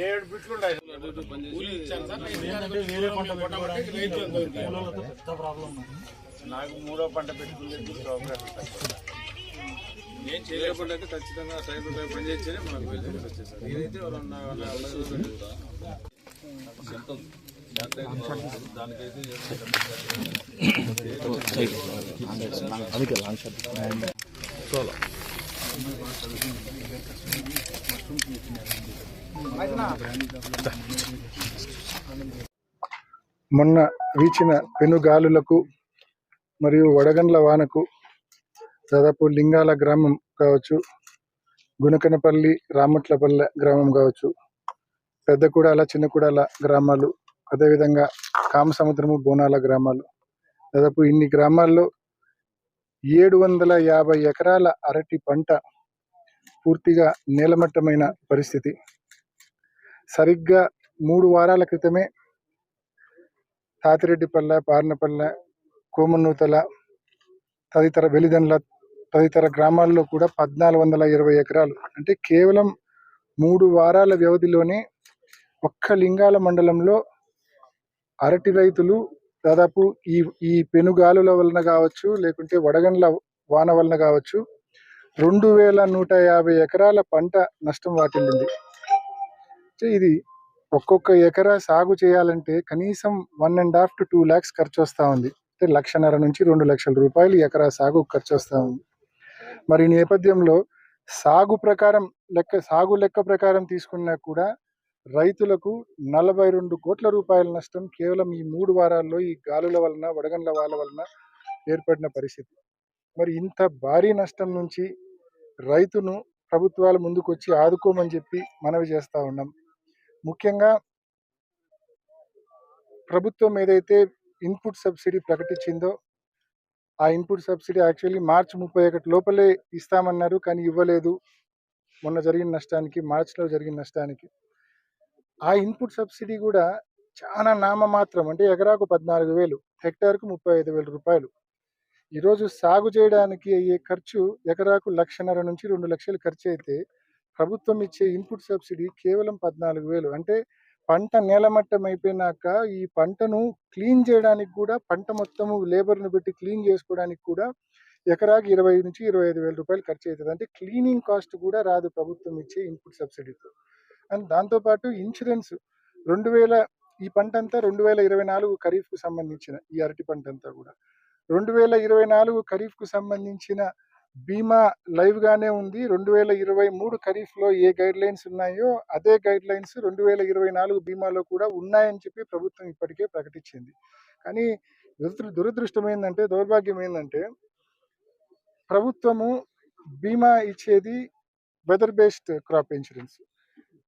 7 బిట్లు ఉన్నాయి. నాకు 3వ పంట పెట్టుకునేది ప్రోగ్రెస్ నేను చేయలే పంట అయితే ఖచ్చితంగా సైబర్ పని చేస్తేనే మనకు వచ్చేసారు. ఇదైతే మొన్న వీచిన పెనుగాలులకు మరియు వడగండ్ల వానకు దాదాపు లింగాల గ్రామం కావచ్చు, గుణకనపల్లి, రామట్లపల్లె గ్రామం కావచ్చు, పెద్దకూడాల, చిన్నకూడాల గ్రామాలు, అదేవిధంగా కామసముద్రము, బోనాల గ్రామాలు, దాదాపు ఇన్ని గ్రామాల్లో 750 ఎకరాల అరటి పంట పూర్తిగా నేలమట్టమైన పరిస్థితి. సరిగ్గా 3 వారాల క్రితమే తాతిరెడ్డిపల్లె, పార్నపల్లె, కోమన్నూతల తదితర వెలిదండ్ల తదితర గ్రామాల్లో కూడా 1420 ఎకరాలు, అంటే కేవలం 3 వారాల వ్యవధిలోనే ఒక్క లింగాల మండలంలో అరటి రైతులు దాదాపు ఈ పెనుగాలుల వలన కావచ్చు, లేకుంటే వడగండ్ల వాన వలన కావచ్చు, 2150 ఎకరాల పంట నష్టం వాటిల్లింది. ఇది ఒక్కొక్క ఎకరా సాగు చేయాలంటే కనీసం 1.5 to 2 lakhs ఖర్చు వస్తూ ఉంది. అంటే 1.5 నుంచి 2 లక్షల రూపాయలు ఎకరా సాగు ఖర్చు వస్తూ ఉంది. మరి ఈ నేపథ్యంలో సాగు లెక్క ప్రకారం తీసుకున్నా కూడా రైతులకు 42 కోట్ల రూపాయల నష్టం కేవలం ఈ 3 వారాల్లో ఈ గాలుల వలన, వడగండ్ల వాన వలన ఏర్పడిన పరిస్థితి. మరి ఇంత భారీ నష్టం నుంచి రైతును ప్రభుత్వాలు ముందుకు వచ్చి ఆదుకోమని చెప్పి మనవి చేస్తూ ఉన్నాం. ముఖ్యంగా ప్రభుత్వం ఏదైతే ఇన్పుట్ సబ్సిడీ ప్రకటించిందో ఆ ఇన్పుట్ సబ్సిడీ యాక్చువల్లీ మార్చి 31 లోపలే ఇస్తామన్నారు, కానీ ఇవ్వలేదు. మొన్న జరిగిన నష్టానికి, మార్చిలో జరిగిన నష్టానికి ఆ ఇన్పుట్ సబ్సిడీ కూడా చాలా నామమాత్రం, అంటే ఎకరాకు 14,000, హెక్టార్కు 35,000 రూపాయలు. ఈరోజు సాగు చేయడానికి అయ్యే ఖర్చు ఎకరాకు 1.5 నుంచి 2 లక్షలు ఖర్చు అయితే ప్రభుత్వం ఇచ్చే ఇన్పుట్ సబ్సిడీ కేవలం 14,000. అంటే పంట నేలమట్టం అయిపోయినాక ఈ పంటను క్లీన్ చేయడానికి కూడా, పంట మొత్తము లేబర్ను పెట్టి క్లీన్ చేసుకోవడానికి కూడా ఎకరాకి 20 నుంచి 25,000 రూపాయలు ఖర్చు అవుతుంది. అంటే క్లీనింగ్ కాస్ట్ కూడా రాదు ప్రభుత్వం ఇచ్చే ఇన్పుట్ సబ్సిడీతో. అండ్ దాంతోపాటు ఇన్సూరెన్స్ 2000, ఈ పంట అంతా 2024 ఖరీఫ్కు సంబంధించిన ఈ అరటి పంట అంతా కూడా 2024 ఖరీఫ్కు సంబంధించిన బీమా లైవ్ గానే ఉంది. 2023 ఖరీఫ్లో ఏ గైడ్ లైన్స్ ఉన్నాయో అదే గైడ్ లైన్స్ 2024 బీమాలో కూడా ఉన్నాయని చెప్పి ప్రభుత్వం ఇప్పటికే ప్రకటించింది. కానీ దురదృష్టం ఏంటంటే, దౌర్భాగ్యం ఏంటంటే, ప్రభుత్వము బీమా ఇచ్చేది వెదర్ బేస్డ్ క్రాప్ ఇన్సూరెన్స్.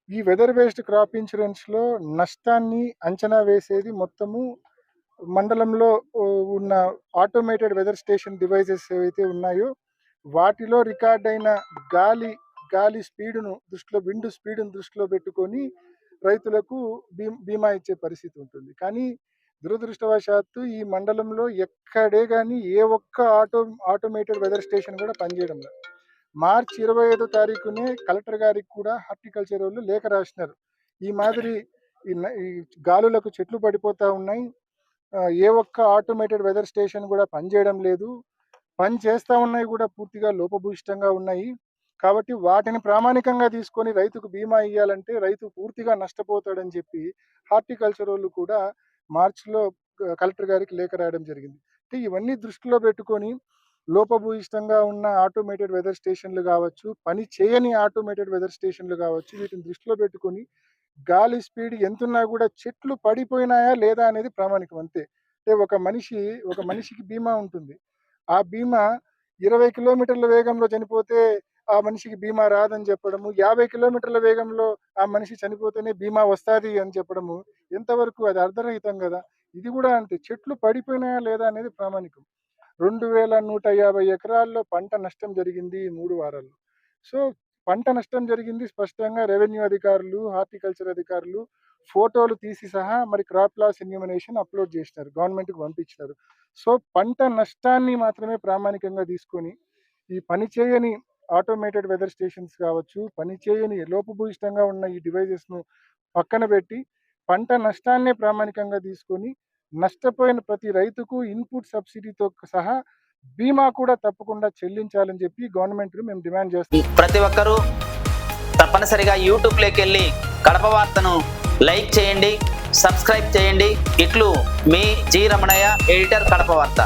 ఈ వెదర్ బేస్డ్ క్రాప్ ఇన్సూరెన్స్లో నష్టాన్ని అంచనా వేసేది మొత్తము మండలంలో ఉన్న ఆటోమేటెడ్ వెదర్ స్టేషన్ డివైజెస్ ఏవైతే ఉన్నాయో వాటిలో రికార్డ్ అయిన గాలి స్పీడును దృష్టిలో, విండ్ స్పీడును దృష్టిలో పెట్టుకొని రైతులకు బీమా ఇచ్చే పరిస్థితి ఉంటుంది. కానీ దురదృష్టవశాత్తు ఈ మండలంలో ఎక్కడే కానీ ఏ ఒక్క ఆటోమేటెడ్ వెదర్ స్టేషన్ కూడా పనిచేయడం లేదు. మార్చి 25వ తారీఖునే కలెక్టర్ గారికి కూడా హార్టికల్చర్ వాళ్ళు లేఖ రాసినారు. ఈ మాదిరి ఈ గాలులకు చెట్లు పడిపోతూ ఉన్నాయి, ఏ ఒక్క ఆటోమేటెడ్ వెదర్ స్టేషన్ కూడా పనిచేయడం లేదు, పని చేస్తూ ఉన్నాయి కూడా పూర్తిగా లోపభూయిష్టంగా ఉన్నాయి. కాబట్టి వాటిని ప్రామాణికంగా తీసుకొని రైతుకు బీమా ఇవ్వాలంటే రైతు పూర్తిగా నష్టపోతాడని చెప్పి హార్టికల్చర్ వాళ్ళు కూడా మార్చిలో కలెక్టర్ గారికి లేఖ రాయడం జరిగింది. అంటే ఇవన్నీ దృష్టిలో పెట్టుకొని లోపభూయిష్టంగా ఉన్న ఆటోమేటెడ్ వెదర్ స్టేషన్లు కావచ్చు, పని చేయని ఆటోమేటెడ్ వెదర్ స్టేషన్లు కావచ్చు, వీటిని దృష్టిలో పెట్టుకొని గాలి స్పీడ్ ఎంతున్నా కూడా చెట్లు పడిపోయినాయా లేదా అనేది ప్రామాణికం అంతే. అంటే ఒక మనిషికి బీమా ఉంటుంది. ఆ బీమా 20 కిలోమీటర్ల వేగంలో చనిపోతే ఆ మనిషికి బీమా రాదని చెప్పడము, 50 కిలోమీటర్ల వేగంలో ఆ మనిషి చనిపోతేనే బీమా వస్తుంది అని చెప్పడము ఎంతవరకు అది అర్ధరహితం కదా. ఇది కూడా అంతే, చెట్లు పడిపోయినాయా లేదా అనేది ప్రామాణికం. 2150 ఎకరాల్లో పంట నష్టం జరిగింది ఈ 3 వారాల్లో. సో పంట నష్టం జరిగింది స్పష్టంగా రెవెన్యూ అధికారులు, హార్టికల్చర్ అధికారులు ఫోటోలు తీసి సహా మరి క్రాప్ లాస్ ఎన్యూమరేషన్ అప్లోడ్ చేసినారు, గవర్నమెంట్కి పంపించినారు. సో పంట నష్టాన్ని మాత్రమే ప్రామాణికంగా తీసుకొని ఈ పనిచేయని ఆటోమేటెడ్ వెదర్ స్టేషన్స్ కావచ్చు, పనిచేయని లోపభూయిష్టంగా ఉన్న ఈ డివైజెస్ను పక్కన పెట్టి పంట నష్టాన్నే ప్రామాణికంగా తీసుకొని నష్టపోయిన ప్రతి రైతుకు ఇన్పుట్ సబ్సిడీతో సహా బీమా కూడా తప్పకుండా చెల్లించాలని చెప్పి గవర్నమెంట్ మేము డిమాండ్ చేస్తాం. ప్రతి ఒక్కరూ తప్పనిసరిగా యూట్యూబ్లోకి వెళ్ళి కడప వార్తను లైక్ చేయండి, సబ్స్క్రైబ్ చేయండి. ఇట్లు మీ జి రమణయ్య, ఎడిటర్, కడప వార్త.